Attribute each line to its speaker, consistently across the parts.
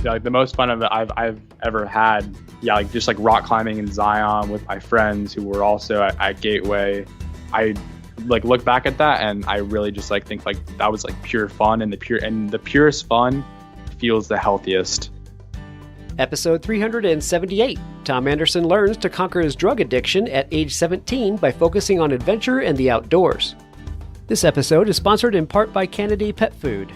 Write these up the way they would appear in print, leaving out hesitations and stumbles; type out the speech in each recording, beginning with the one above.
Speaker 1: Yeah, like the most fun of it I've ever had. Yeah, like just like rock climbing in Zion with my friends who were also at Gateway. I like look back at that and I really just like think like that was like pure fun, and the purest fun feels the healthiest.
Speaker 2: Episode 378. Tom Anderson learns to conquer his drug addiction at age 17 by focusing on adventure and the outdoors. This episode is sponsored in part by Candidly Pet Food.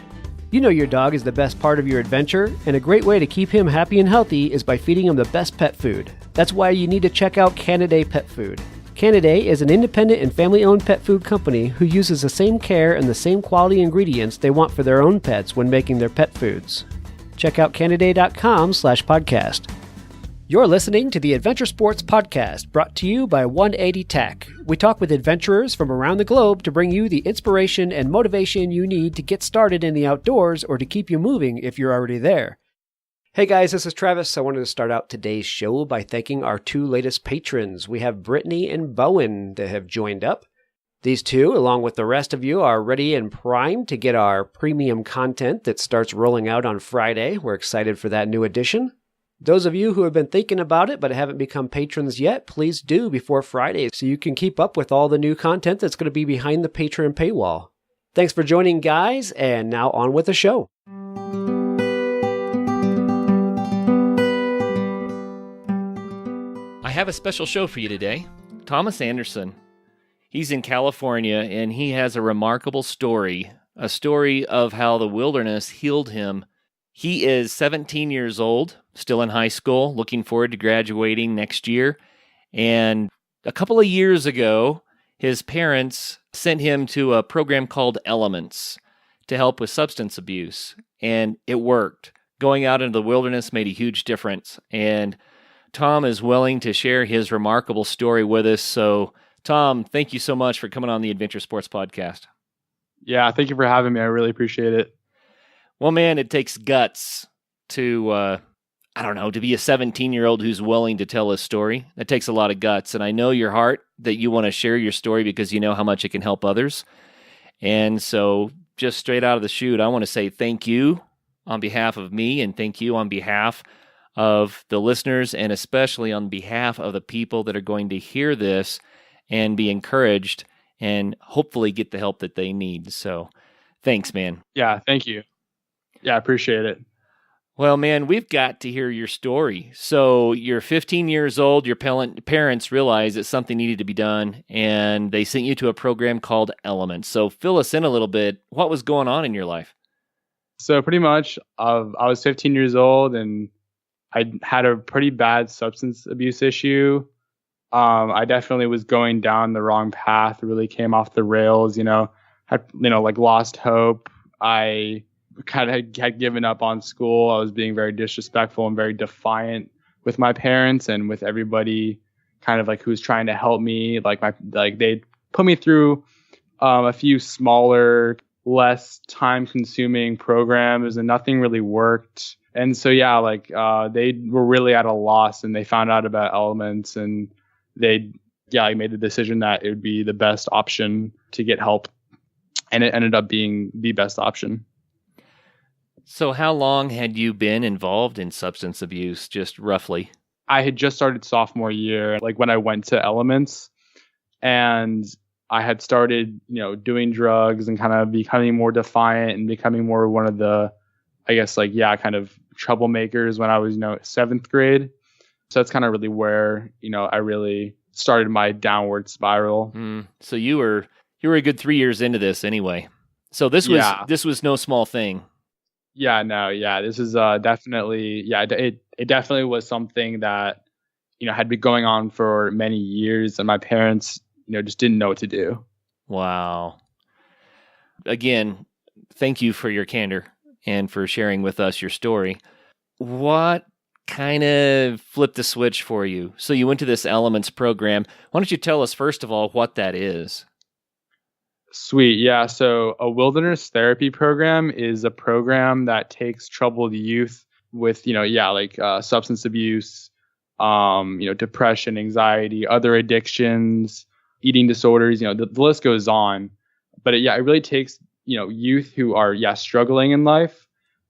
Speaker 2: You know your dog is the best part of your adventure, and a great way to keep him happy and healthy is by feeding him the best pet food. That's why you need to check out Candidly Pet Food. Candidly is an independent and family-owned pet food company who uses the same care and the same quality ingredients they want for their own pets when making their pet foods. Check out candidly.com/podcast. You're listening to the Adventure Sports Podcast, brought to you by 180 Tech. We talk with adventurers from around the globe to bring you the inspiration and motivation you need to get started in the outdoors or to keep you moving if you're already there. Hey guys, this is Travis. I wanted to start out today's show by thanking our two latest patrons. We have Brittany and Bowen that have joined up. These two, along with the rest of you, are ready and primed to get our premium content that starts rolling out on Friday. We're excited for that new edition. Those of you who have been thinking about it but haven't become patrons yet, please do before Friday so you can keep up with all the new content that's going to be behind the Patreon paywall. Thanks for joining, guys, and now on with the show.
Speaker 3: I have a special show for you today. Thomas Anderson. He's in California, and he has a remarkable story, a story of how the wilderness healed him. He is 17 years old, still in high school, looking forward to graduating next year. And a couple of years ago, his parents sent him to a program called Elements to help with substance abuse. And it worked. Going out into the wilderness made a huge difference. And Tom is willing to share his remarkable story with us. So, Tom, thank you so much for coming on the Adventure Sports Podcast.
Speaker 1: Yeah, thank you for having me. I really appreciate it.
Speaker 3: Well, man, it takes guts to, to be a 17-year-old who's willing to tell his story. It takes a lot of guts. And I know your heart that you want to share your story because you know how much it can help others. And so just straight out of the chute, I want to say thank you on behalf of me, and thank you on behalf of the listeners, and especially on behalf of the people that are going to hear this and be encouraged and hopefully get the help that they need. So thanks, man.
Speaker 1: Yeah, thank you. Yeah, I appreciate it.
Speaker 3: Well, man, we've got to hear your story. So you're 15 years old, your parents realized that something needed to be done, and they sent you to a program called Elements. So fill us in a little bit. What was going on in your life?
Speaker 1: So pretty much, I was 15 years old, and I had a pretty bad substance abuse issue. I definitely was going down the wrong path, really came off the rails, had lost hope. I kind of had given up on school. I was being very disrespectful and very defiant with my parents and with everybody kind of like who's trying to help me. They put me through a few smaller, less time consuming programs, and nothing really worked. And so, they were really at a loss, and they found out about Elements, and they made the decision that it would be the best option to get help. And it ended up being the best option.
Speaker 3: So how long had you been involved in substance abuse, just roughly?
Speaker 1: I had just started sophomore year, when I went to Elements, and I had started, doing drugs and kind of becoming more defiant and becoming more one of the, kind of troublemakers when I was, 7th grade. So that's kind of really where, I really started my downward spiral.
Speaker 3: So you were a good 3 years into this anyway. So this was no small thing.
Speaker 1: Yeah, no, yeah. This is definitely, it definitely was something that, had been going on for many years, and my parents, just didn't know what to do.
Speaker 3: Wow. Again, thank you for your candor and for sharing with us your story. What kind of flipped the switch for you? So you went to this Elements program. Why don't you tell us, first of all, what that is?
Speaker 1: Sweet. Yeah. So a wilderness therapy program is a program that takes troubled youth with, substance abuse, depression, anxiety, other addictions, eating disorders, the list goes on. But it really takes, youth who are, struggling in life,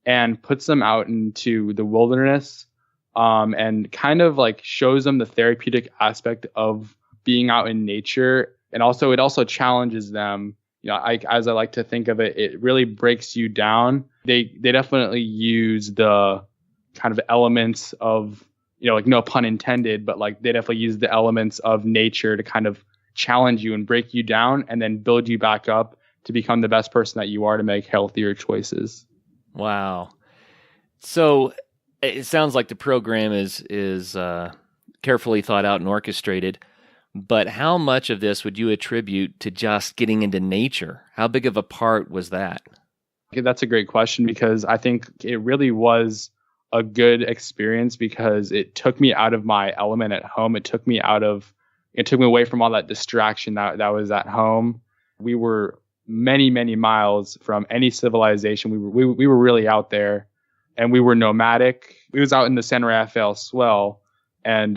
Speaker 1: and puts them out into the wilderness, and kind of like shows them the therapeutic aspect of being out in nature. And also, it also challenges them. As I like to think of it, it really breaks you down. They definitely use the kind of elements of, like no pun intended, but like they definitely use the elements of nature to kind of challenge you and break you down and then build you back up to become the best person that you are to make healthier choices.
Speaker 3: Wow. So it sounds like the program is carefully thought out and orchestrated, but how much of this would you attribute to just getting into nature? How big of a part was that?
Speaker 1: Okay, that's a great question, because I think it really was a good experience because it took me out of my element at home. It took me away from all that distraction that was at home. We were many, many miles from any civilization. We were really out there, and we were nomadic. We was out in the San Rafael Swell. And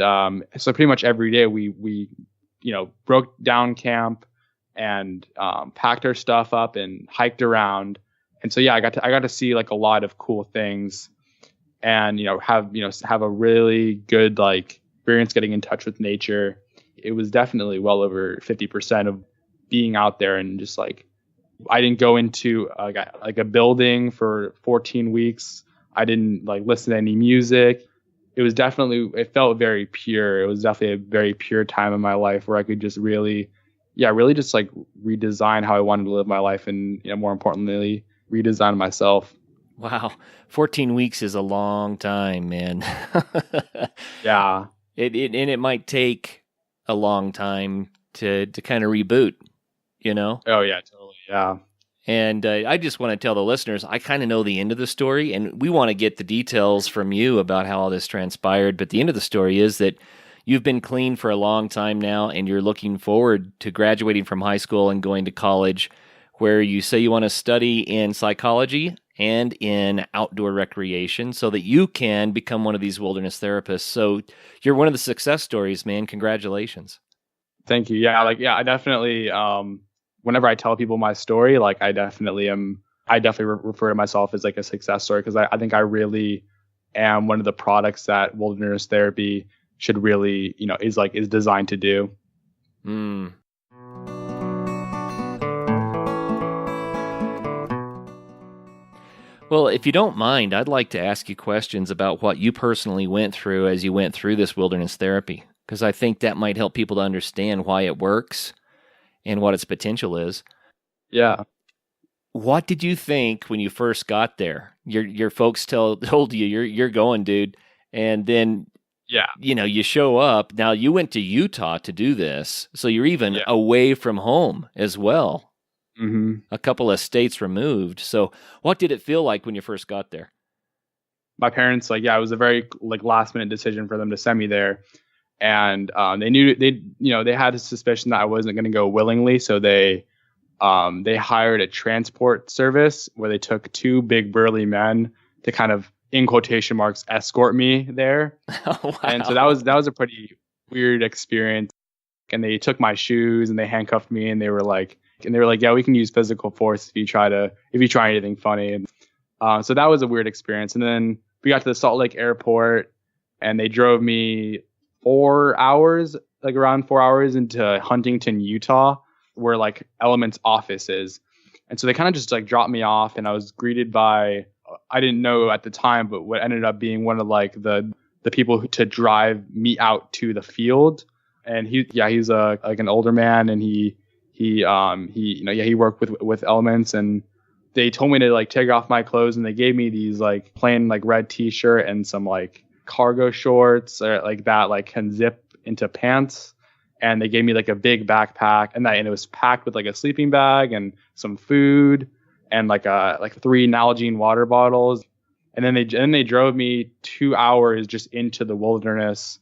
Speaker 1: so pretty much every day we broke down camp and packed our stuff up and hiked around. And so I got to see like a lot of cool things, and have a really good like experience getting in touch with nature. It was definitely well over 50% of being out there, and just like I didn't go into like a building for 14 weeks. I didn't like listen to any music. It felt very pure. It was definitely a very pure time in my life where I could just really just like redesign how I wanted to live my life, and more importantly, redesign myself.
Speaker 3: Wow. 14 weeks is a long time, man.
Speaker 1: Yeah.
Speaker 3: It might take a long time to kind of reboot,
Speaker 1: Oh yeah, totally. Yeah.
Speaker 3: And I just want to tell the listeners, I kind of know the end of the story, and we want to get the details from you about how all this transpired. But the end of the story is that you've been clean for a long time now, and you're looking forward to graduating from high school and going to college, where you say you want to study in psychology and in outdoor recreation so that you can become one of these wilderness therapists. So you're one of the success stories, man. Congratulations.
Speaker 1: Thank you. Yeah. I definitely, whenever I tell people my story, like I definitely refer to myself as like a success story, because I think I really am one of the products that wilderness therapy should really, is designed to do.
Speaker 3: Mm. Well, if you don't mind, I'd like to ask you questions about what you personally went through as you went through this wilderness therapy, because I think that might help people to understand why it works and what its potential is.
Speaker 1: Yeah.
Speaker 3: What did you think when you first got there? Your folks told you you're going, dude, and then you show up. Now you went to Utah to do this, so you're even away from home as well.
Speaker 1: Mm-hmm.
Speaker 3: A couple of states removed. So what did it feel like when you first got there?
Speaker 1: My parents, it was a very last minute decision for them to send me there. And they had a suspicion that I wasn't going to go willingly. So they hired a transport service where they took two big burly men to kind of, in quotation marks, escort me there.
Speaker 3: Oh, wow.
Speaker 1: And so that was a pretty weird experience. And they took my shoes and they handcuffed me, and they were like, yeah, we can use physical force if you try anything funny. And so that was a weird experience. And then we got to the Salt Lake airport, and they drove me around 4 hours into Huntington, Utah, where Element's office is. And so they kind of just dropped me off, and I was greeted by, I didn't know at the time, but what ended up being one of the people to drive me out to the field. And he's an older man, and he worked with elements, and they told me to take off my clothes, and they gave me these plain red t-shirt and some cargo shorts that can zip into pants, and they gave me a big backpack, and it was packed with a sleeping bag and some food and 3 Nalgene water bottles, and then they drove me 2 hours just into the wilderness,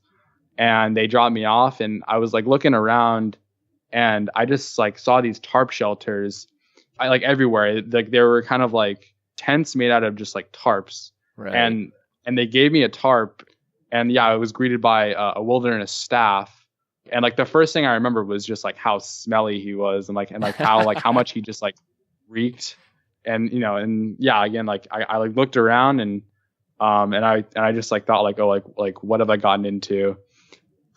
Speaker 1: and they dropped me off, and I was looking around. And I just saw these tarp shelters, everywhere. There were kind of tents made out of just tarps.
Speaker 3: Right.
Speaker 1: And they gave me a tarp, and I was greeted by a wilderness staff. And the first thing I remember was just how smelly he was, and how much he just reeked. And, and yeah, again, like I like looked around and I just like thought like, oh, like what have I gotten into?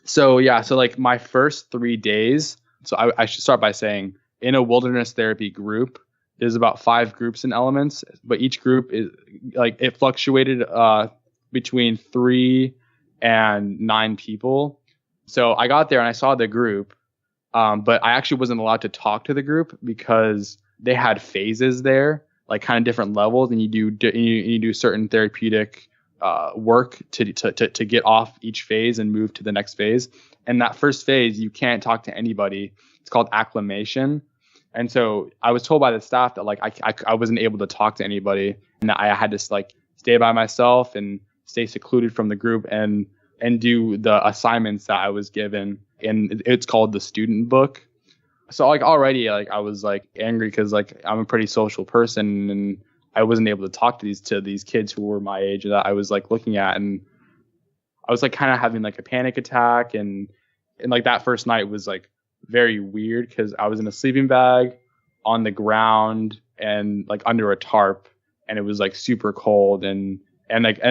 Speaker 1: So yeah, so like my first 3 days, so I should start by saying in a wilderness therapy group, there's about 5 groups and elements, but each group is like it fluctuated between 3 and 9 people. So I got there and I saw the group, but I actually wasn't allowed to talk to the group because they had phases there, like kind of different levels, and you do certain therapeutic work to get off each phase and move to the next phase. And that first phase, you can't talk to anybody. It's called acclimation. And so I was told by the staff that like I wasn't able to talk to anybody, and that I had to like stay by myself and stay secluded from the group and do the assignments that I was given. And it's called the student book. So like already like I was like angry because like I'm a pretty social person and I wasn't able to talk to these kids who were my age that I was like looking at, and I was like kind of having like a panic attack, and like that first night was like very weird because I was in a sleeping bag on the ground and like under a tarp, and it was like super cold, and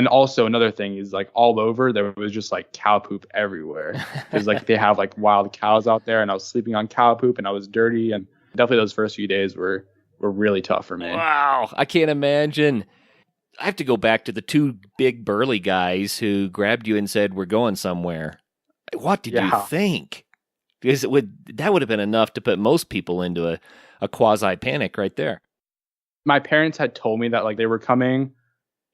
Speaker 1: also another thing is like all over there was just like cow poop everywhere because like they have like wild cows out there, and I was sleeping on cow poop and I was dirty, and definitely those first few days were really tough for me.
Speaker 3: Wow, I can't imagine. I have to go back to the 2 big burly guys who grabbed you and said, "We're going somewhere." What did you think? Because that would have been enough to put most people into a quasi panic right there.
Speaker 1: My parents had told me that like they were coming.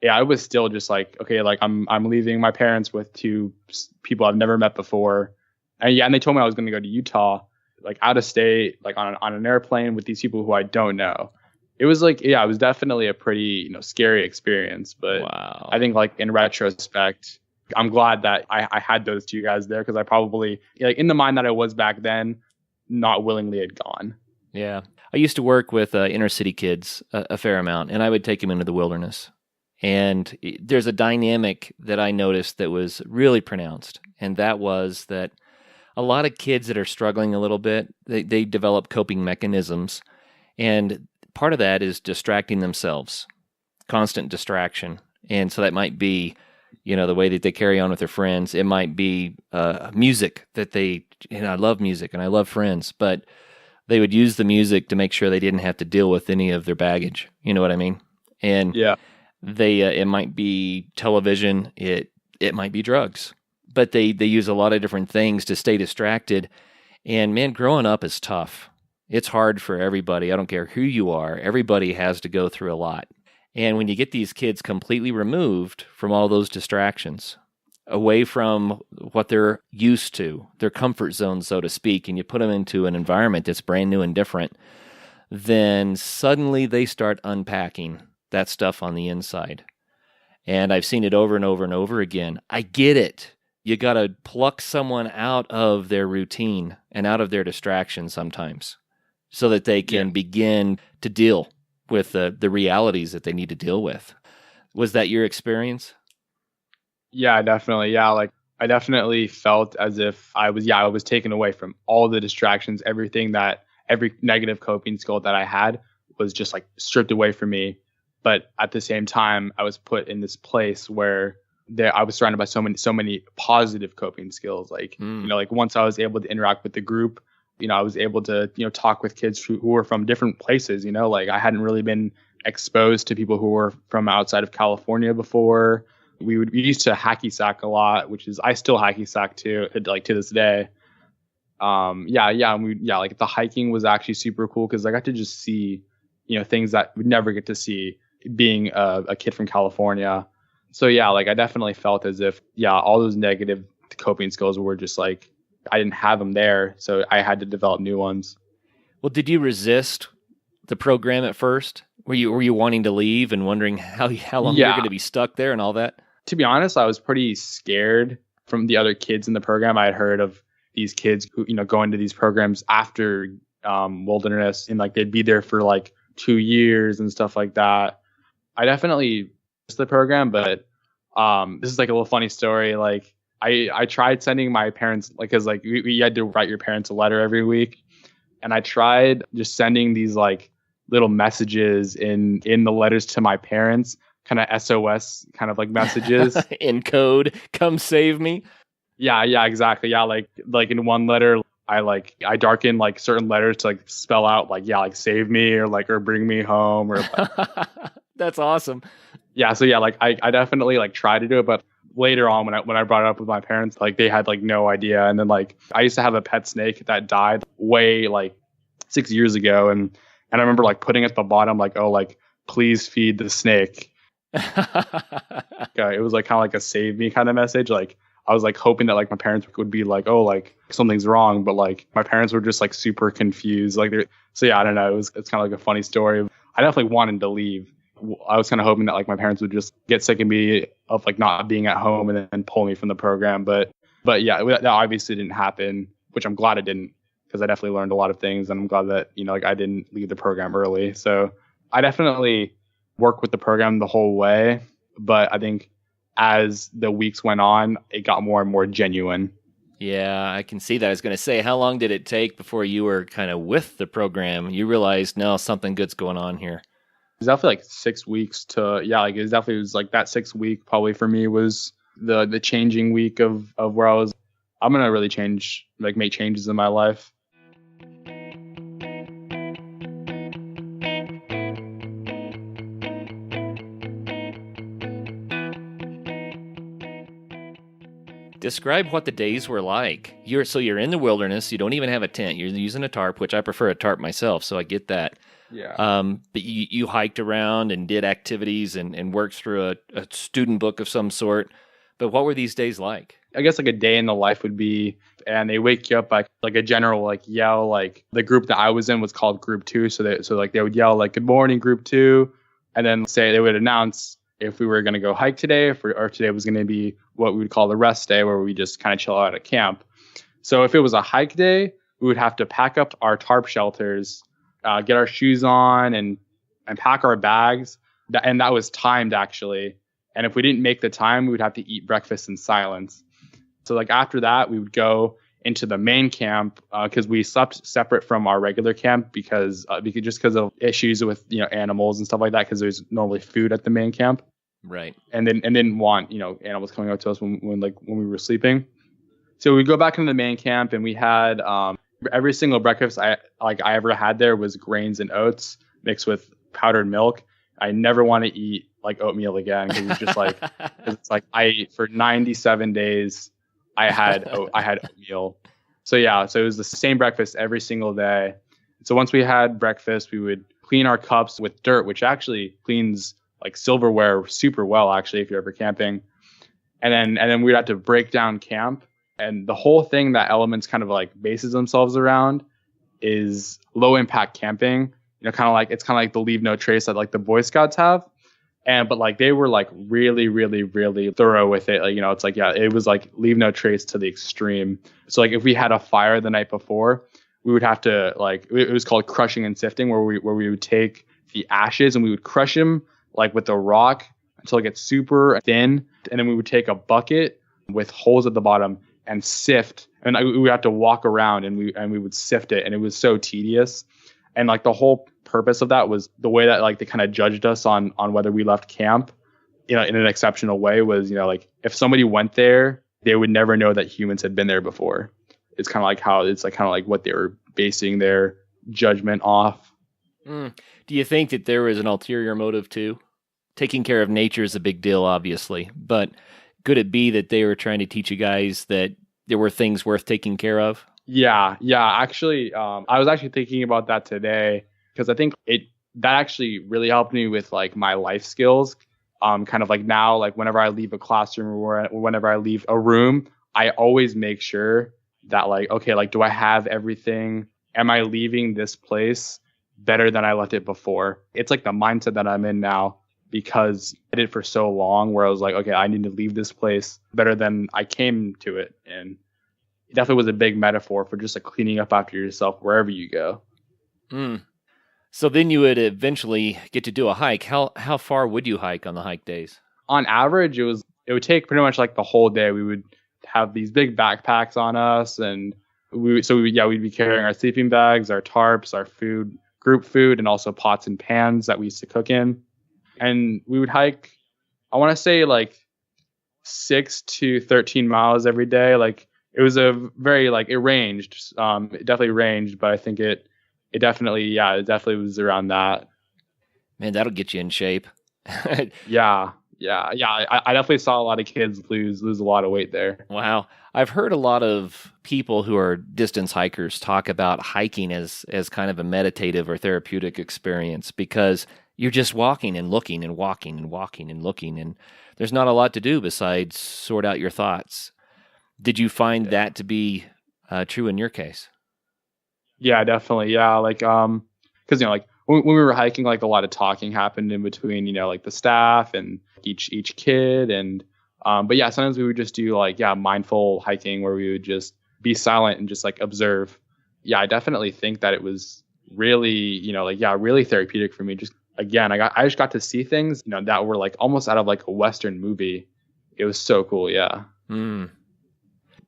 Speaker 1: Yeah, I was still just like, okay, like I'm leaving my parents with 2 people I've never met before, and they told me I was going to go to Utah, like out of state, like on an airplane with these people who I don't know. It was like, yeah, it was definitely a pretty scary experience, but
Speaker 3: wow.
Speaker 1: I think like in retrospect, I'm glad that I had those 2 guys there, because I probably like in the mind that I was back then, not willingly had gone.
Speaker 3: Yeah, I used to work with inner city kids a fair amount, and I would take them into the wilderness. And there's a dynamic that I noticed that was really pronounced, and that was that a lot of kids that are struggling a little bit, they develop coping mechanisms, and part of that is distracting themselves, constant distraction. And so that might be, the way that they carry on with their friends. It might be music that I love music and I love Friends, but they would use the music to make sure they didn't have to deal with any of their baggage. You know what I mean? And
Speaker 1: yeah,
Speaker 3: it might be television, it might be drugs, but they use a lot of different things to stay distracted. And man, growing up is tough. It's hard for everybody. I don't care who you are. Everybody has to go through a lot. And when you get these kids completely removed from all those distractions, away from what they're used to, their comfort zone, so to speak, and you put them into an environment that's brand new and different, then suddenly they start unpacking that stuff on the inside. And I've seen it over and over and over again. I get it. You got to pluck someone out of their routine and out of their distraction sometimes so that they can begin to deal with the realities that they need to deal with. Was that your experience?
Speaker 1: Yeah, definitely. Yeah, like I definitely felt as if I was taken away from all the distractions, every negative coping skill that I had was just like stripped away from me. But at the same time, I was put in this place where I was surrounded by so many positive coping skills. Like, like once I was able to interact with the group, I was able to, talk with kids who were from different places, like I hadn't really been exposed to people who were from outside of California before. We used to hacky sack a lot, which is, I still hacky sack too, like to this day. Like the hiking was actually super cool because I got to just see, things that we'd never get to see being a kid from California. So yeah, like I definitely felt as if, all those negative coping skills were just like, I didn't have them there. So I had to develop new ones.
Speaker 3: Well, did you resist the program at first? Were you wanting to leave and wondering how long you're going to be stuck there and all that?
Speaker 1: To be honest, I was pretty scared from the other kids in the program. I had heard of these kids who, go into these programs after wilderness, and like they'd be there for like 2 years and stuff like that. I definitely missed the program, but this is like a little funny story. Like I tried sending my parents, like, cause like you had to write your parents a letter every week. And I tried just sending these like little messages in the letters to my parents, kind of SOS kind of like messages.
Speaker 3: In code, come save me.
Speaker 1: Yeah, exactly. Yeah, like in one letter, I darken like certain letters to like spell out like, yeah, like save me or bring me home or like,
Speaker 3: That's awesome.
Speaker 1: yeah. So yeah, like I definitely like try to do it, but later on when I brought it up with my parents, like they had like no idea. And then like I used to have a pet snake that died way like 6 years ago, and I remember like putting at the bottom like, oh, like please feed the snake. It was like kind of like a save me kind of message. Like I was like hoping that like my parents would be like, oh, like something's wrong, but like my parents were just like super confused. Like so yeah, I don't know. It's kind of like a funny story. I definitely wanted to leave. I was kind of hoping that like my parents would just get sick of me of like not being at home and then pull me from the program. But yeah, that obviously didn't happen, which I'm glad it didn't, because I definitely learned a lot of things, and I'm glad that, you know, like I didn't leave the program early. So I definitely worked with the program the whole way, but I think as the weeks went on, it got more and more genuine.
Speaker 3: Yeah, I can see that. I was going to say, how long did it take before you were kind of with the program? You realized, no, something good's going on here.
Speaker 1: It was definitely like 6 weeks to, yeah, like it was like that 6 week probably for me was the changing week of where I was, I'm going to really change, like make changes in my life.
Speaker 3: Describe what the days were like. You're in the wilderness. You don't even have a tent. You're using a tarp, which I prefer a tarp myself, so I get that.
Speaker 1: Yeah.
Speaker 3: But you hiked around and did activities and worked through a student book of some sort. But what were these days like?
Speaker 1: I guess like a day in the life would be, and they wake you up by like a general like yell. Like the group that I was in was called Group 2, so they would yell like, "Good morning, Group 2," and then say they would announce if we were going to go hike today, or today was going to be what we would call the rest day, where we just kind of chill out at camp. So if it was a hike day, we would have to pack up our tarp shelters, get our shoes on, and pack our bags. And that was timed actually. And if we didn't make the time, we would have to eat breakfast in silence. So like after that, we would go into the main camp because we slept separate from our regular camp because of issues with, you know, animals and stuff like that, because there's normally food at the main camp.
Speaker 3: Right.
Speaker 1: And didn't want, you know, animals coming up to us when we were sleeping. So we go back into the main camp, and we had every single breakfast I ever had there was grains and oats mixed with powdered milk. I never want to eat like oatmeal again, because it's just like for 97 days I had oatmeal. So yeah, so it was the same breakfast every single day. So once we had breakfast, we would clean our cups with dirt, which actually cleans like silverware super well, actually, if you're ever camping. And then we'd have to break down camp. And the whole thing that Elements kind of like bases themselves around is low impact camping. You know, it's kind of like the leave no trace that like the Boy Scouts have. But like they were like really, really, really thorough with it. Like, you know, it's like, yeah, it was like leave no trace to the extreme. So like if we had a fire the night before, we would have to like, it was called crushing and sifting, where we would take the ashes and we would crush them like with a rock until it gets super thin. And then we would take a bucket with holes at the bottom and sift. And we would have to walk around and we would sift it. And it was so tedious. And like the whole purpose of that was the way that like they kind of judged us on whether we left camp, you know, in an exceptional way was, you know, like if somebody went there, they would never know that humans had been there before. It's kind of like how it's like kind of like what they were basing their judgment off.
Speaker 3: Do you think that there was an ulterior motive too? Taking care of nature is a big deal, obviously, but could it be that they were trying to teach you guys that there were things worth taking care of?
Speaker 1: Yeah. Actually, I was actually thinking about that today, because I think that actually really helped me with like my life skills. Kind of like now, like whenever I leave a classroom or whenever I leave a room, I always make sure that like, okay, like, do I have everything? Am I leaving this place better than I left it before? It's like the mindset that I'm in now, because I did it for so long, where I was like, okay, I need to leave this place better than I came to it. And it definitely was a big metaphor for just like cleaning up after yourself wherever you go.
Speaker 3: So then you would eventually get to do a hike. How far would you hike on the hike days?
Speaker 1: On average, it would take pretty much like the whole day. We would have these big backpacks on us, and we'd be carrying our sleeping bags, our tarps, our food, group food and also pots and pans that we used to cook in. And we would hike, I want to say like 6 to 13 miles every day. Like it was a very like it ranged. It definitely ranged, but I think it definitely was around that.
Speaker 3: Man, that'll get you in shape.
Speaker 1: Yeah. I definitely saw a lot of kids lose a lot of weight there.
Speaker 3: Wow. I've heard a lot of people who are distance hikers talk about hiking as kind of a meditative or therapeutic experience because you're just walking and looking and walking and walking and looking, and there's not a lot to do besides sort out your thoughts. Did you find that to be true in your case?
Speaker 1: Yeah, definitely. Yeah, like because like when we were hiking, like a lot of talking happened in between, like the staff and each kid, and but yeah, sometimes we would just do like mindful hiking where we would just be silent and just like observe. Yeah, I definitely think that it was really really therapeutic for me. Just again, I just got to see things that were like almost out of like a Western movie. It was so cool. Yeah.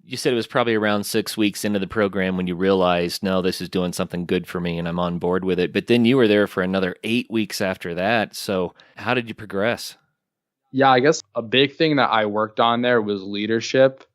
Speaker 3: You said it was probably around 6 weeks into the program when you realized, no, this is doing something good for me and I'm on board with it. But then you were there for another 8 weeks after that. So how did you progress?
Speaker 1: Yeah, I guess a big thing that I worked on there was leadership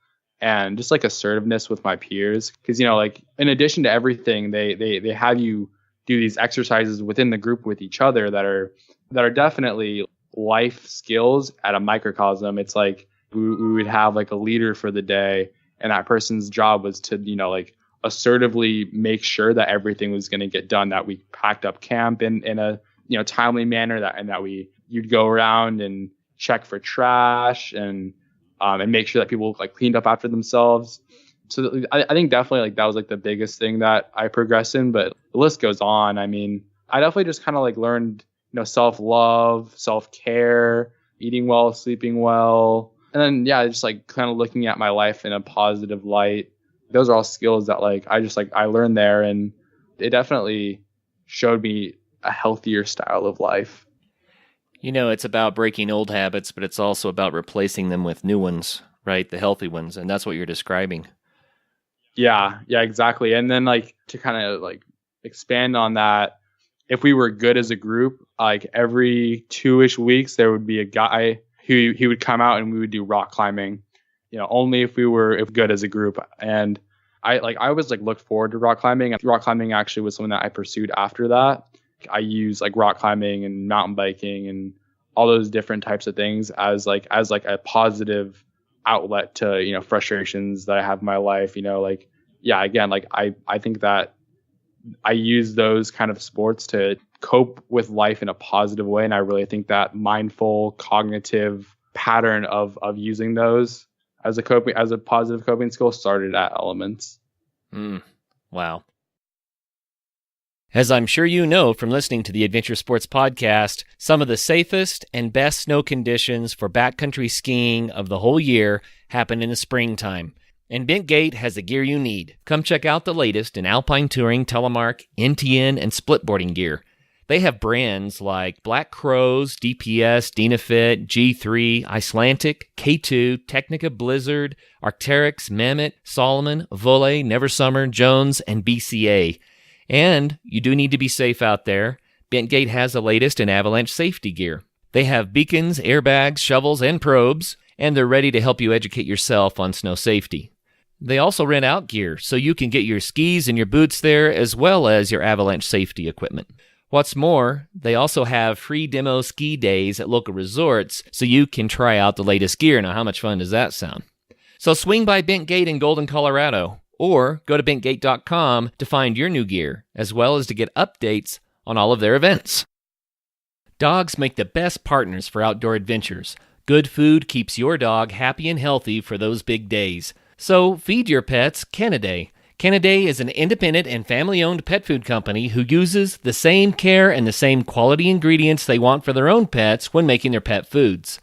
Speaker 1: and just like assertiveness with my peers. Because, like in addition to everything, they have you do these exercises within the group with each other that are definitely life skills at a microcosm. It's like we would have like a leader for the day, and that person's job was to, like assertively make sure that everything was going to get done, that we packed up camp in a, timely manner, that you'd go around and check for trash and make sure that people like cleaned up after themselves. So I think definitely like that was like the biggest thing that I progressed in, but the list goes on. I mean, I definitely just kind of like learned, self-love, self-care, eating well, sleeping well. And then, just like kind of looking at my life in a positive light. Those are all skills that like, I learned there, and it definitely showed me a healthier style of life.
Speaker 3: It's about breaking old habits, but it's also about replacing them with new ones, right? The healthy ones. And that's what you're describing.
Speaker 1: Yeah, exactly. And then like to kind of like expand on that, if we were good as a group, like every 2-ish weeks, there would be a guy who he would come out and we would do rock climbing, only if we were good as a group. And I always like looked forward to rock climbing. Rock climbing actually was something that I pursued after that. I use like rock climbing and mountain biking and all those different types of things as like a positive outlet to, frustrations that I have in my life, again, like I think that I use those kind of sports to cope with life in a positive way. And I really think that mindful cognitive pattern of using those as a positive coping skill started at Elements.
Speaker 3: Wow. As I'm sure you know from listening to the Adventure Sports Podcast, some of the safest and best snow conditions for backcountry skiing of the whole year happen in the springtime. And Bentgate has the gear you need. Come check out the latest in alpine touring, telemark, NTN, and splitboarding gear. They have brands like Black Crows, DPS, Dynafit, G3, Icelantic, K2, Technica Blizzard, Arc'teryx, Mammoth, Solomon, Volley, Neversummer, Jones, and BCA. And you do need to be safe out there. Bentgate has the latest in avalanche safety gear. They have beacons, airbags, shovels, and probes, and they're ready to help you educate yourself on snow safety. They also rent out gear, so you can get your skis and your boots there, as well as your avalanche safety equipment. What's more, they also have free demo ski days at local resorts, so you can try out the latest gear. Now, how much fun does that sound? So swing by Bentgate in Golden, Colorado, or go to bentgate.com to find your new gear, as well as to get updates on all of their events. Dogs make the best partners for outdoor adventures. Good food keeps your dog happy and healthy for those big days. So feed your pets Candidly. Candidly is an independent and family-owned pet food company who uses the same care and the same quality ingredients they want for their own pets when making their pet foods.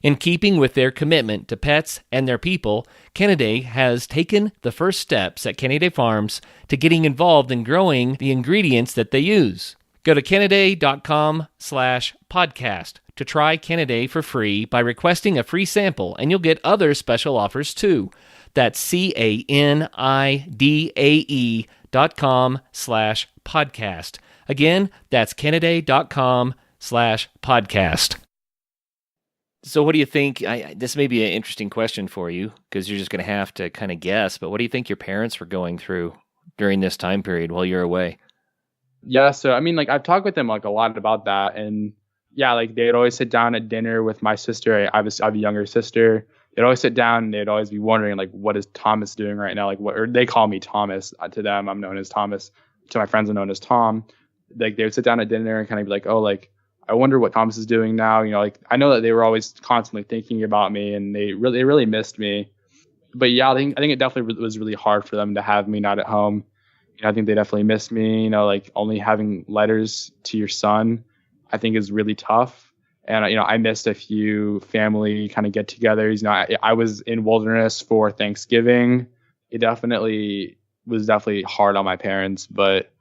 Speaker 3: In keeping with their commitment to pets and their people, Candidly has taken the first steps at Candidly Farms to getting involved in growing the ingredients that they use. Go to candidly.com/podcast to try Candidly for free by requesting a free sample, and you'll get other special offers too. That's CANIDAE.com/podcast. Again, that's Kennedy.com/podcast. So what do you think? This may be an interesting question for you because you're just going to have to kind of guess, but what do you think your parents were going through during this time period while you're away?
Speaker 1: Yeah, so I mean, like I've talked with them like a lot about that, and yeah, like they'd always sit down at dinner with my sister. I have a younger sister. They'd always sit down and they'd always be wondering like, what is Thomas doing right now? Like what, or they call me Thomas. To them, I'm known as Thomas. To my friends, I'm known as Tom. Like they would sit down at dinner and kind of be like, oh, like I wonder what Thomas is doing now. You know, like I know that they were always constantly thinking about me, and they really missed me. But yeah, I think it definitely was really hard for them to have me not at home. You know, I think they definitely missed me. You know, like only having letters to your son, I think is really tough. And you know, I missed a few family kind of get-togethers. You know, I was in Wilderness for Thanksgiving. It was definitely hard on my parents, but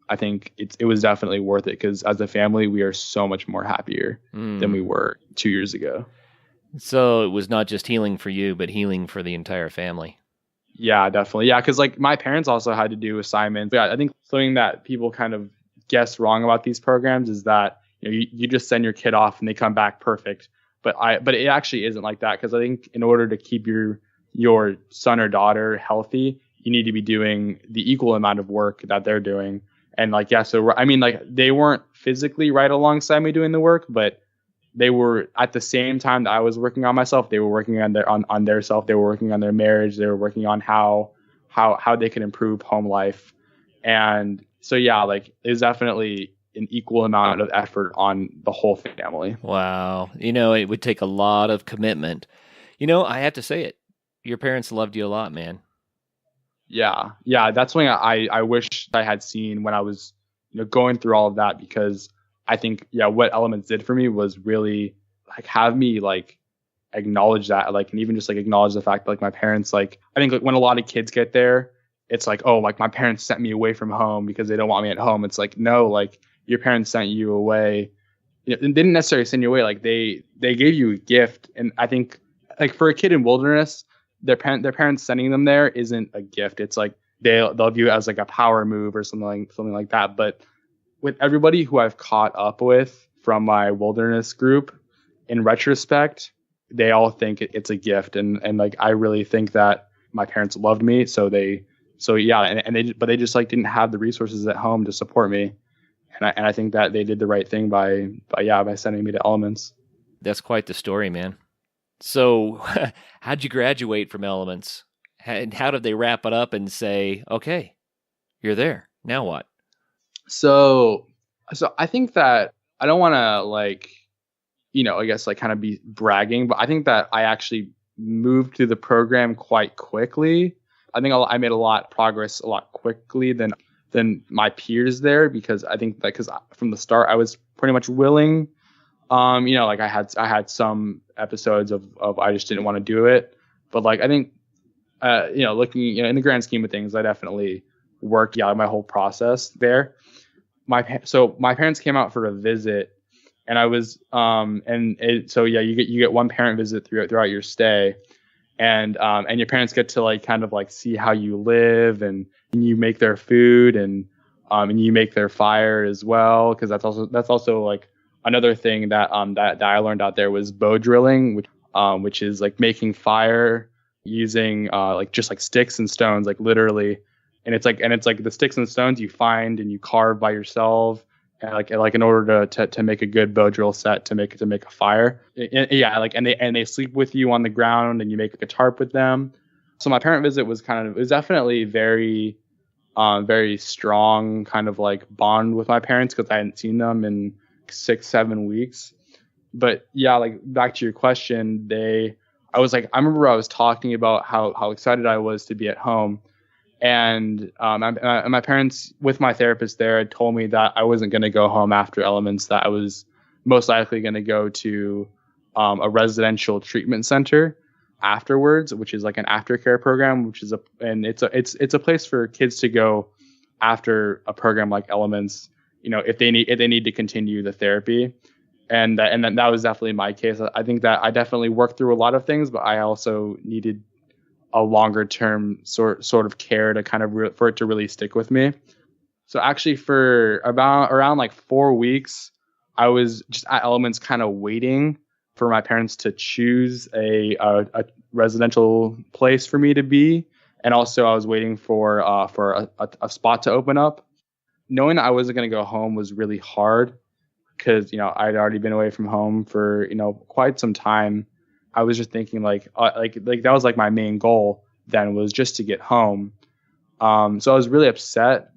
Speaker 1: I think it was definitely worth it because as a family, we are so much more happier than we were 2 years ago.
Speaker 3: So it was not just healing for you, but healing for the entire family.
Speaker 1: Yeah, definitely. Yeah, because like my parents also had to do assignments. Yeah, I think something that people kind of guess wrong about these programs is that you know you just send your kid off and they come back perfect. But it actually isn't like that because I think in order to keep your son or daughter healthy, you need to be doing the equal amount of work that they're doing. And like, yeah, so I mean, like they weren't physically right alongside me doing the work, but they were at the same time that I was working on myself. They were working on their self. They were working on their marriage. They were working on how they could improve home life. And so, yeah, like it was definitely an equal amount of effort on the whole family.
Speaker 3: Wow. You know, it would take a lot of commitment. You know, I have to say it. Your parents loved you a lot, man.
Speaker 1: Yeah. That's something I wish I had seen when I was, you know, going through all of that, because I think, yeah, what Elements did for me was really like have me like acknowledge that, like, and even just like acknowledge the fact that like my parents, like, I think like when a lot of kids get there, it's like, oh, like my parents sent me away from home because they don't want me at home. It's like, no, like your parents sent you away. You know, they didn't necessarily send you away. Like they gave you a gift. And I think like for a kid in Wilderness, their parents sending them there isn't a gift. It's like they'll view it as like a power move or something like that. But with everybody who I've caught up with from my Wilderness group, in retrospect, they all think it's a gift. And like, I really think that my parents loved me. But they just like didn't have the resources at home to support me. And I think that they did the right thing by sending me to Elements.
Speaker 3: That's quite the story, man. So how'd you graduate from Elements? How did they wrap it up and say, okay, you're there, now what?
Speaker 1: So I think that I don't want to like, you know, I guess like kind of be bragging, but I think that I actually moved through the program quite quickly. I think I made a lot of progress a lot quickly than my peers there, because I think that because from the start I was pretty much willing. You know, like I had some episodes of I just didn't want to do it, but like I think, you know, looking, you know, in the grand scheme of things, I definitely worked out my whole process there. So my parents came out for a visit, and I was you get one parent visit throughout your stay, and your parents get to like kind of like see how you live, and you make their food, and you make their fire as well, because that's also like another thing that I learned out there was bow drilling, which is like making fire using like just like sticks and stones, like literally. And it's like the sticks and stones you find and you carve by yourself, and like in order to make a good bow drill set to make a fire. And they sleep with you on the ground, and you make like a tarp with them. So my parent visit was definitely very very strong kind of like bond with my parents, because I hadn't seen them in 6-7 weeks. But yeah, like back to your question, I remember I was talking about how excited I was to be at home. And my parents, with my therapist there, had told me that I wasn't going to go home after Elements, that I was most likely going to go to a residential treatment center afterwards, which is like an aftercare program, it's a place for kids to go after a program like Elements, you know, if they need to continue the therapy. And that was definitely my case. I think that I definitely worked through a lot of things, but I also needed a longer term sort of care to kind of for it to really stick with me. So actually for around like 4 weeks, I was just at Elements kind of waiting for my parents to choose a residential place for me to be. And also I was waiting for a spot to open up. Knowing that I wasn't going to go home was really hard because, I'd already been away from home for, quite some time. I was just thinking like that was like my main goal then, was just to get home. So I was really upset.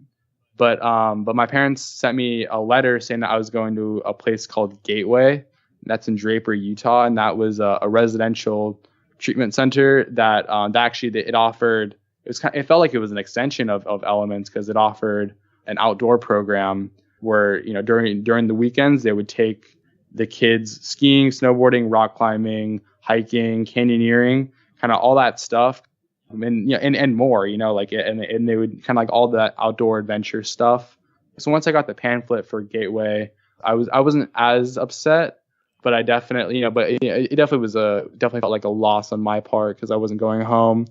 Speaker 1: But my parents sent me a letter saying that I was going to a place called Gateway. That's in Draper, Utah, and that was a residential treatment center that actually it offered. It felt like it was an extension of Elements, because it offered an outdoor program where during the weekends they would take the kids skiing, snowboarding, rock climbing, hiking, canyoneering, kind of all that stuff. And more, and they would kind of like all that outdoor adventure stuff. So once I got the pamphlet for Gateway, I wasn't as upset, but I definitely, it definitely felt like a loss on my part because I wasn't going home.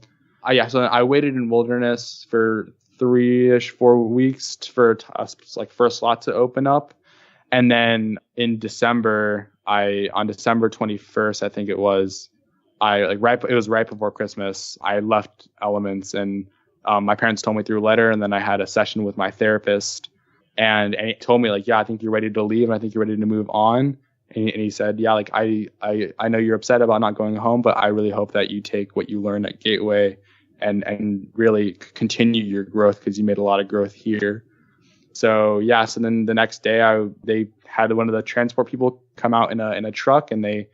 Speaker 1: So I waited in Wilderness for 4 weeks for a slot to open up. And then in December, on December 21st, I think it was, it was right before Christmas, I left Elements, and my parents told me through a letter, and then I had a session with my therapist, and he told me like, yeah, I think you're ready to leave, and I think you're ready to move on. And he said, yeah, like I know you're upset about not going home, but I really hope that you take what you learned at Gateway and really continue your growth, because you made a lot of growth here. So yeah, so then the next day they had one of the transport people come out in a truck, and they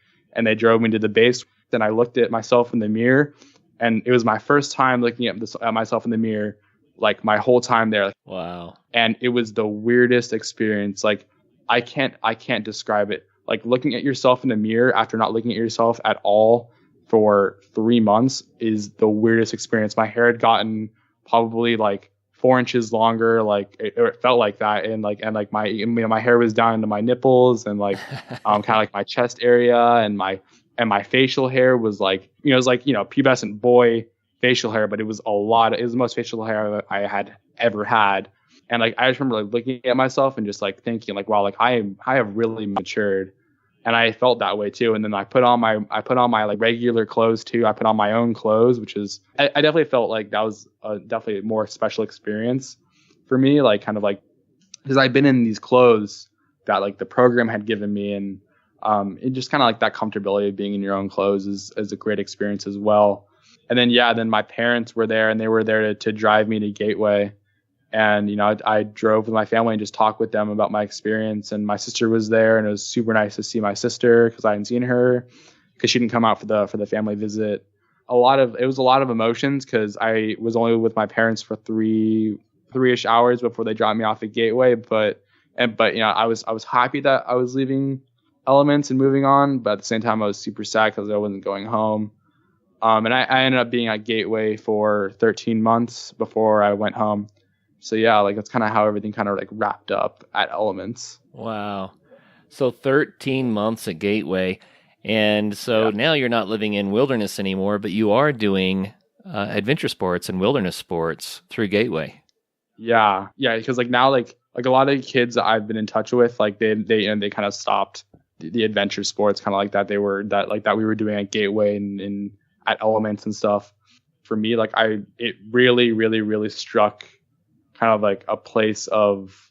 Speaker 1: drove me to the base. Then I looked at myself in the mirror, and it was my first time looking at myself in the mirror, like my whole time there.
Speaker 3: Wow.
Speaker 1: And it was the weirdest experience. Like I can't describe it. Like looking at yourself in the mirror after not looking at yourself at all for 3 months is the weirdest experience. My hair had gotten probably like 4 inches longer. Like it felt like that. And my hair was down into my nipples, and like, kind of like my chest area, and my facial hair was like, it was like, pubescent boy facial hair, but it was it was the most facial hair I had ever had. And like, I just remember like looking at myself and just like thinking like, wow, like I have really matured. And I felt that way too. And then I put on my like regular clothes too. I put on my own clothes, which is, I definitely felt like that was definitely a more special experience for me. Like kind of like, because I've been in these clothes that like the program had given me, and it just kind of like that comfortability of being in your own clothes is a great experience as well. And then my parents were there, and they were there to drive me to Gateway. And, I drove with my family and just talked with them about my experience. And my sister was there, and it was super nice to see my sister, because I hadn't seen her, because she didn't come out for the family visit. It was a lot of emotions, because I was only with my parents for three-ish hours before they dropped me off at Gateway. But I was happy that I was leaving Elements and moving on, but at the same time I was super sad because I wasn't going home. And I ended up being at Gateway for 13 months before I went home. So yeah, like that's kind of how everything kind of like wrapped up at Elements.
Speaker 3: Wow. So 13 months at Gateway. And so now you're not living in Wilderness anymore, but you are doing adventure sports and wilderness sports through Gateway.
Speaker 1: Yeah. Because like now, like a lot of the kids that I've been in touch with, like they kind of stopped the adventure sports, kind of like that we were doing at Gateway and at Elements and stuff. For me, like it really, really, really struck kind of like a place of,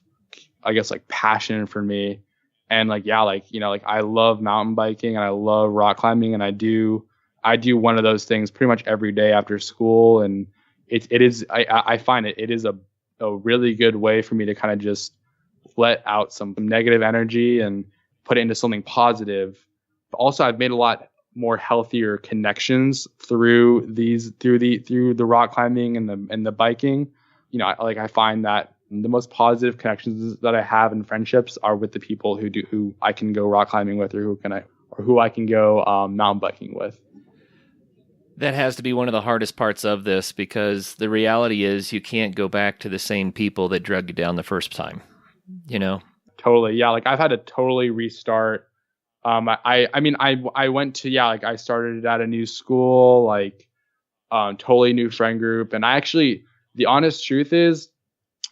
Speaker 1: I guess, like passion for me. And like, yeah, like, like I love mountain biking and I love rock climbing, and I do one of those things pretty much every day after school. And I find it is a really good way for me to kind of just let out some negative energy and put it into something positive. But also I've made a lot more healthier connections through the rock climbing and the biking. I find that the most positive connections that I have in friendships are with the people who I can go rock climbing with, or who I can go mountain biking with.
Speaker 3: That has to be one of the hardest parts of this, because the reality is you can't go back to the same people that drug you down the first time,
Speaker 1: Totally. Yeah. Like I've had to totally restart. I went to, I started at a new school, like, totally new friend group. And the honest truth is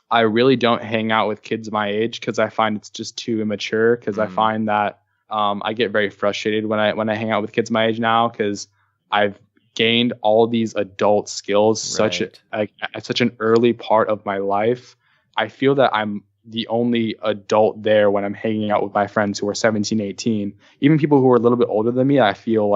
Speaker 1: I really don't hang out with kids my age because I find it's just too immature. Because I find that I get very frustrated when I hang out with kids my age now because I've gained all these adult skills at such an early part of my life. I feel that I'm the only adult there when I'm hanging out with my friends who are 17, 18. Even people who are a little bit older than me, I feel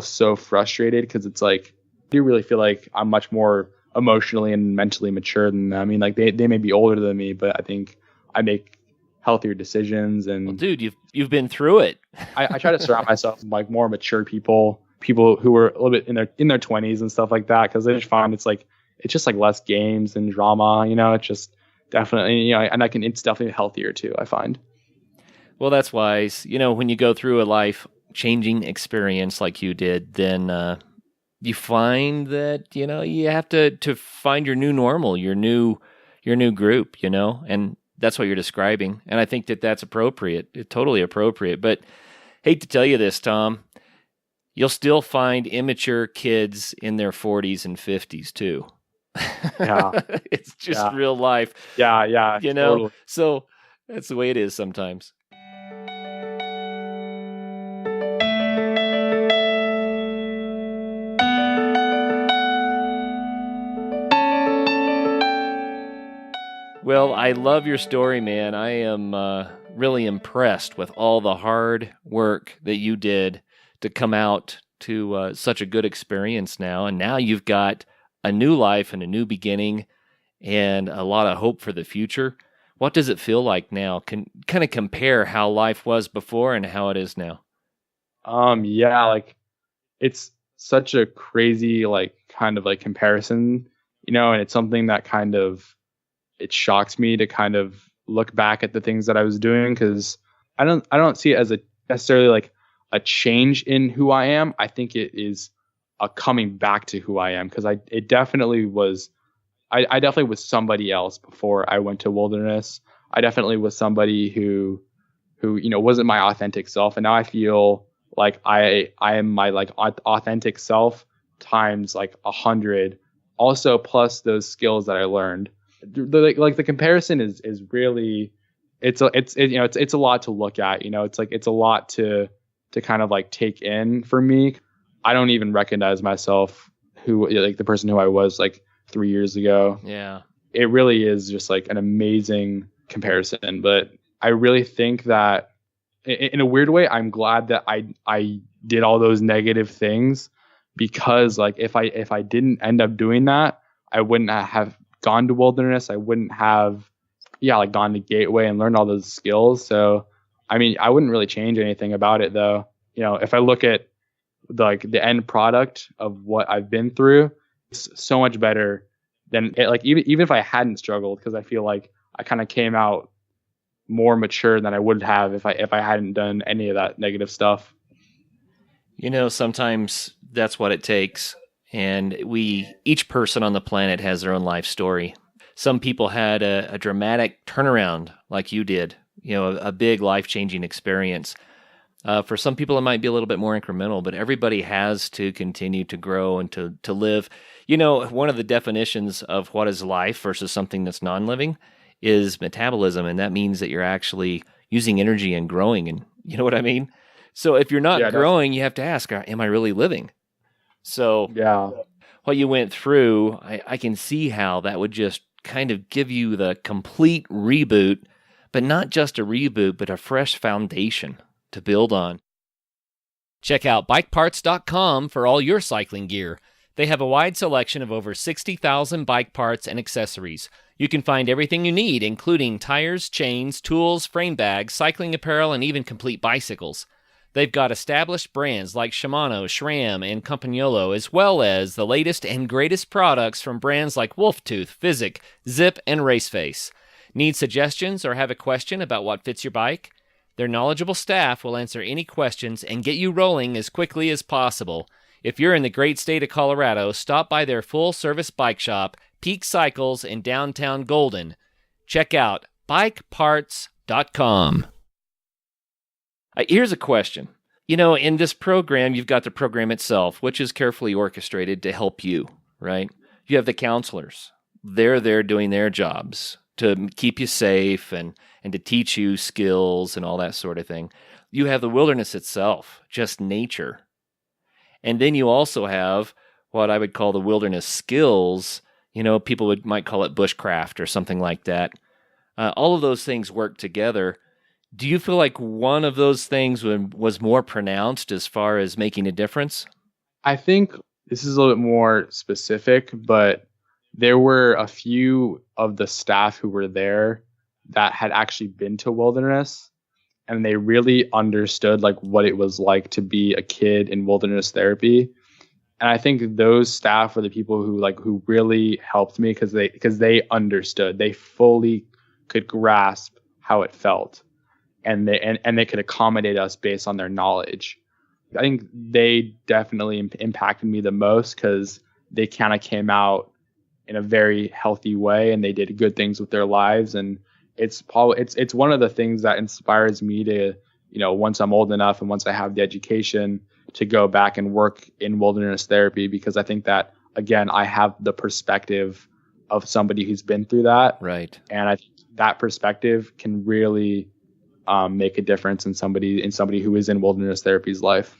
Speaker 1: so frustrated because it's like I do really feel like I'm much more emotionally and mentally mature than them. I mean, like they may be older than me, but I think I make healthier decisions. And
Speaker 3: well, dude, you've been through it.
Speaker 1: I try to surround myself with like more mature people who are a little bit in their 20s and stuff like that, because I just find it's just like less games and drama. It's just definitely and it's definitely healthier too, I find.
Speaker 3: Well, that's wise. When you go through a life changing experience like you did, then you find that you have to find your new normal, your new group, and that's what you're describing. And I think that's appropriate. It's totally appropriate. But hate to tell you this, Tom, you'll still find immature kids in their 40s and 50s too.
Speaker 1: Yeah.
Speaker 3: It's just real life.
Speaker 1: Yeah. Totally.
Speaker 3: So that's the way it is sometimes. Well, I love your story, man. I am really impressed with all the hard work that you did to come out to such a good experience now. And now you've got a new life and a new beginning and a lot of hope for the future. What does it feel like now? Can kind of compare how life was before and how it is now.
Speaker 1: Yeah, like it's such a crazy kind of comparison, and it's something that kind of it shocks me to kind of look back at the things that I was doing, because I don't see it as necessarily like a change in who I am. I think it is a coming back to who I am, because I definitely was somebody else before I went to Wilderness. I definitely was somebody who wasn't my authentic self, and now I feel like I am my authentic self times 100, also plus those skills that I learned. The comparison is really it's a lot to look at. It's a lot to kind of take in for me. I don't even recognize myself the person who I was 3 years ago.
Speaker 3: Yeah,
Speaker 1: it really is just an amazing comparison. But I really think that in a weird way, I'm glad that I did all those negative things, because if I didn't end up doing that, I wouldn't have gone to Wilderness. I wouldn't have gone to Gateway and learned all those skills. So I mean, I wouldn't really change anything about it, though. If I look at the end product of what I've been through, it's so much better than it, even if I hadn't struggled, because I feel like I kind of came out more mature than I would have if I hadn't done any of that negative stuff.
Speaker 3: Sometimes that's what it takes. And each person on the planet has their own life story. Some people had a dramatic turnaround like you did, a big life-changing experience. For some people, it might be a little bit more incremental, but everybody has to continue to grow and to live. One of the definitions of what is life versus something that's non-living is metabolism, and that means that you're actually using energy and growing, and you know what I mean? So if you're not growing, you have to ask, am I really living? So what you went through, I can see how that would just kind of give you the complete reboot, but not just a reboot, but a fresh foundation to build on. Check out bikeparts.com for all your cycling gear. They have a wide selection of over 60,000 bike parts and accessories. You can find everything you need, including tires, chains, tools, frame bags, cycling apparel, and even complete bicycles. They've got established brands like Shimano, SRAM, and Campagnolo, as well as the latest and greatest products from brands like Wolftooth, Physic, Zip, and Raceface. Need suggestions or have a question about what fits your bike? Their knowledgeable staff will answer any questions and get you rolling as quickly as possible. If you're in the great state of Colorado, stop by their full-service bike shop, Peak Cycles in downtown Golden. Check out bikeparts.com. Here's a question. In this program, you've got the program itself, which is carefully orchestrated to help you, right? You have the counselors. they're there doing their jobs to keep you safe and to teach you skills and all that sort of thing. You have the wilderness itself, just nature. And then you also have what I would call the wilderness skills. People might call it bushcraft or something like that. All of those things work together. Do you feel like one of those things was more pronounced as far as making a difference?
Speaker 1: I think this is a little bit more specific, but there were a few of the staff who were there that had actually been to wilderness, and they really understood like what it was like to be a kid in wilderness therapy. And I think those staff were the people who really helped me because they understood. They fully could grasp how it felt, and they could accommodate us based on their knowledge. I think they definitely impacted me the most because they kind of came out in a very healthy way and they did good things with their lives. And it's one of the things that inspires me to, once I'm old enough and once I have the education to go back and work in wilderness therapy, because I think that, again, I have the perspective of somebody who's been through that.
Speaker 3: Right.
Speaker 1: And I think that perspective can really make a difference in somebody who is in wilderness therapy's life.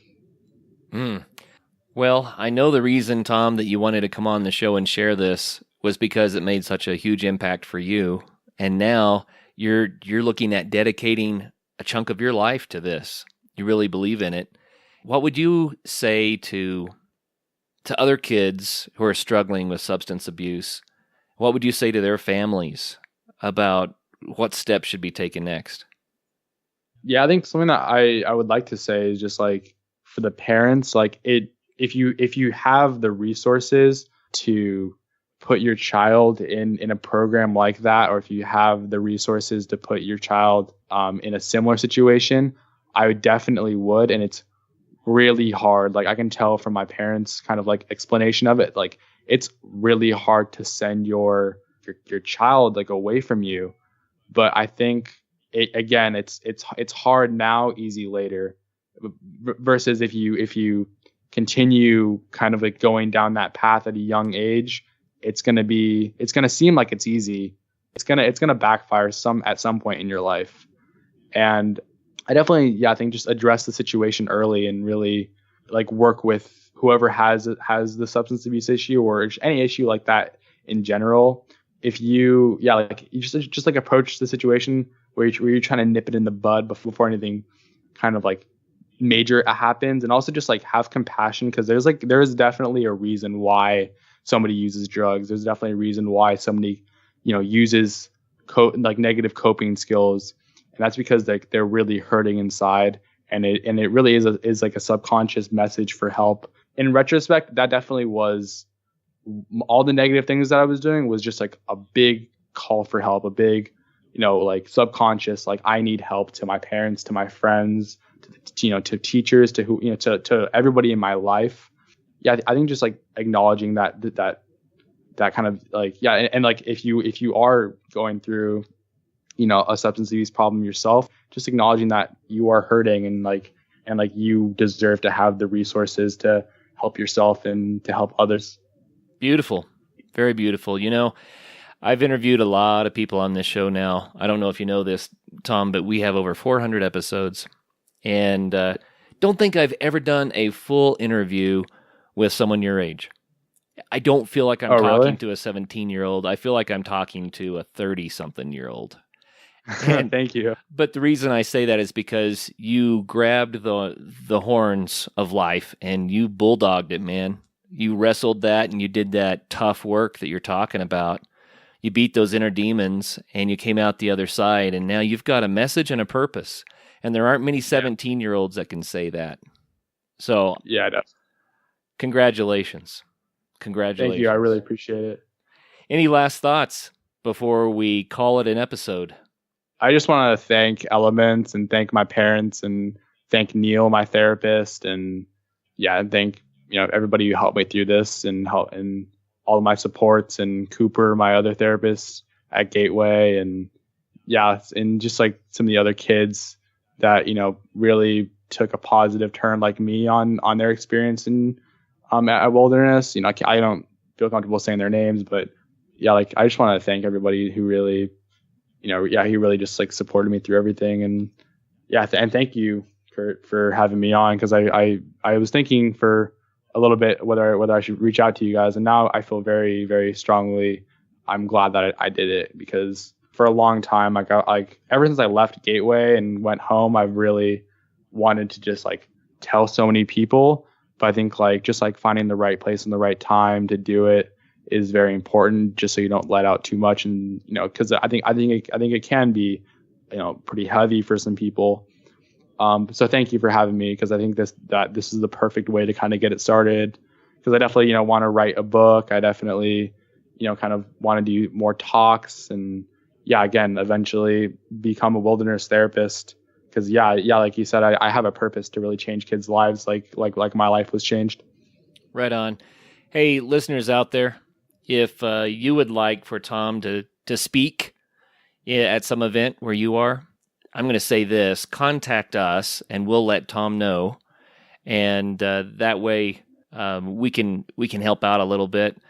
Speaker 3: Well, I know the reason, Tom, that you wanted to come on the show and share this was because it made such a huge impact for you. And now you're looking at dedicating a chunk of your life to this. You really believe in it. What would you say to other kids who are struggling with substance abuse? What would you say to their families about what steps should be taken next?
Speaker 1: Yeah, I think something that I would like to say is just like, for the parents, like if you have the resources to put your child in a program like that, or if you have the resources to put your child in a similar situation, I would definitely would. And it's really hard. Like I can tell from my parents' kind of like explanation of it, like it's really hard to send your child like away from you. But I think it's hard now, easy later. Versus if you continue kind of like going down that path at a young age, it's gonna seem like it's easy. It's gonna backfire at some point in your life. And I definitely, I think just address the situation early and really like work with whoever has the substance abuse issue or any issue like that in general. If you just like approach the situation where you're trying to nip it in the bud before anything kind of like major happens, and also just like have compassion, because there is definitely a reason why somebody uses drugs. There's definitely a reason why somebody uses negative coping skills, and that's because they're really hurting inside, and it really is like a subconscious message for help. In retrospect, that definitely was all the negative things that I was doing was just like a big call for help, a big like subconscious, like I need help, to my parents, to my friends, to teachers, to who, to everybody in my life. Yeah, I think just like acknowledging that kind of like, yeah. And like, if you are going through, a substance abuse problem yourself, just acknowledging that you are hurting and you deserve to have the resources to help yourself and to help others.
Speaker 3: Beautiful. Very beautiful. I've interviewed a lot of people on this show now. I don't know if you know this, Tom, but we have over 400 episodes. And don't think I've ever done a full interview with someone your age. I don't feel like I'm talking to a 17-year-old. I feel like I'm talking to a 30-something-year-old.
Speaker 1: Thank you.
Speaker 3: But the reason I say that is because you grabbed the horns of life and you bulldogged it, man. You wrestled that and you did that tough work that you're talking about. You beat those inner demons and you came out the other side, and now you've got a message and a purpose. And there aren't many 17-year-olds that can say that. So,
Speaker 1: yeah,
Speaker 3: congratulations. Congratulations.
Speaker 1: Thank you. I really appreciate it.
Speaker 3: Any last thoughts before we call it an episode?
Speaker 1: I just want to thank Elements and thank my parents and thank Neil, my therapist, and thank everybody who helped me through this and all of my supports, and Cooper, my other therapist at Gateway, and just like some of the other kids that really took a positive turn like me on their experience in at Wilderness. I don't feel comfortable saying their names, but yeah, like I just want to thank everybody who really, he really just like supported me through everything. And yeah, and thank you, Kurt, for having me on, because I was thinking for a little bit whether I should reach out to you guys, and now I feel very, very strongly I'm glad that I did it, because for a long time, like ever since I left Gateway and went home, I've really wanted to just like tell so many people. But I think like just like finding the right place and the right time to do it is very important, just so you don't let out too much. And because I think it can be pretty heavy for some people. So thank you for having me, because I think this is the perfect way to kind of get it started, because I definitely want to write a book. I definitely kind of want to do more talks, and again, eventually become a wilderness therapist, because like you said, I have a purpose to really change kids' lives, like my life was changed.
Speaker 3: Right on. Hey, listeners out there, if you would like for Tom to speak at some event where you are, I'm going to say this: contact us, and we'll let Tom know, and that way we can help out a little bit.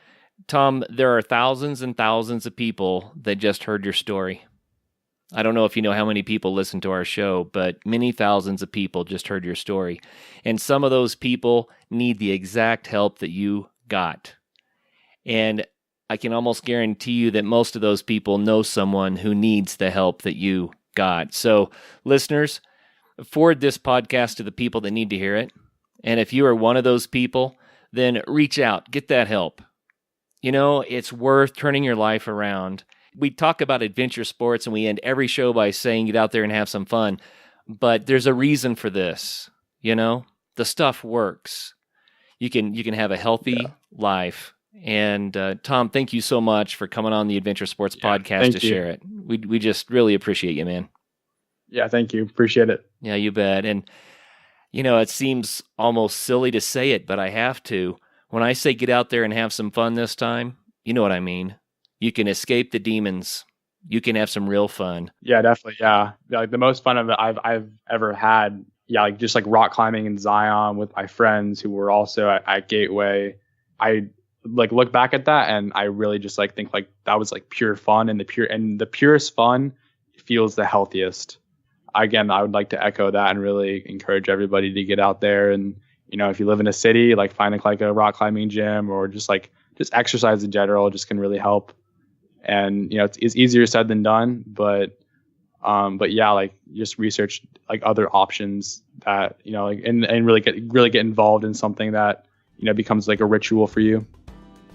Speaker 3: Tom, there are thousands and thousands of people that just heard your story. I don't know if you know how many people listen to our show, but many thousands of people just heard your story. And some of those people need the exact help that you got. And I can almost guarantee you that most of those people know someone who needs the help that you got. So, listeners, forward this podcast to the people that need to hear it. And if you are one of those people, then reach out, get that help. It's worth turning your life around. We talk about adventure sports, and we end every show by saying get out there and have some fun. But there's a reason for this. The stuff works. You can have a healthy life. And Tom, thank you so much for coming on the Adventure Sports Podcast to share it. We just really appreciate you, man.
Speaker 1: Yeah, thank you. Appreciate it.
Speaker 3: Yeah, you bet. And, it seems almost silly to say it, but I have to. When I say get out there and have some fun this time, you know what I mean. You can escape the demons. You can have some real fun.
Speaker 1: Yeah, definitely. Yeah, like the most fun I've ever had. Yeah, like just like rock climbing in Zion with my friends who were also at Gateway. I like look back at that, and I really just like think like that was like pure fun, and the purest fun feels the healthiest. Again, I would like to echo that and really encourage everybody to get out there, and if you live in a city, like find like a rock climbing gym, or just exercise in general just can really help. And it's easier said than done, but yeah, like just research like other options that and really get involved in something that becomes like a ritual for you.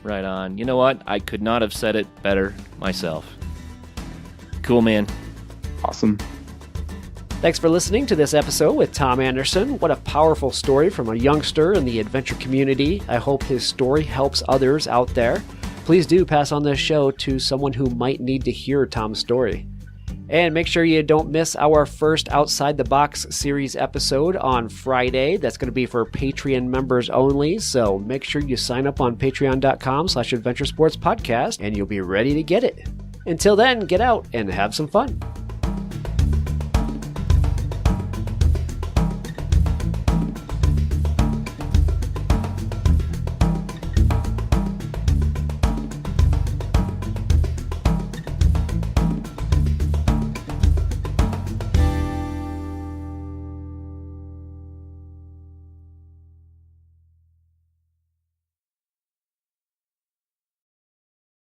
Speaker 3: Right on. You know what? I could not have said it better myself. Cool, man.
Speaker 1: Awesome.
Speaker 2: Thanks for listening to this episode with Tom Anderson. What a powerful story from a youngster in the adventure community. I hope his story helps others out there. Please do pass on this show to someone who might need to hear Tom's story. And make sure you don't miss our first Outside the Box series episode on Friday. That's going to be for Patreon members only. So make sure you sign up on patreon.com/adventuresportspodcast and you'll be ready to get it. Until then, get out and have some fun.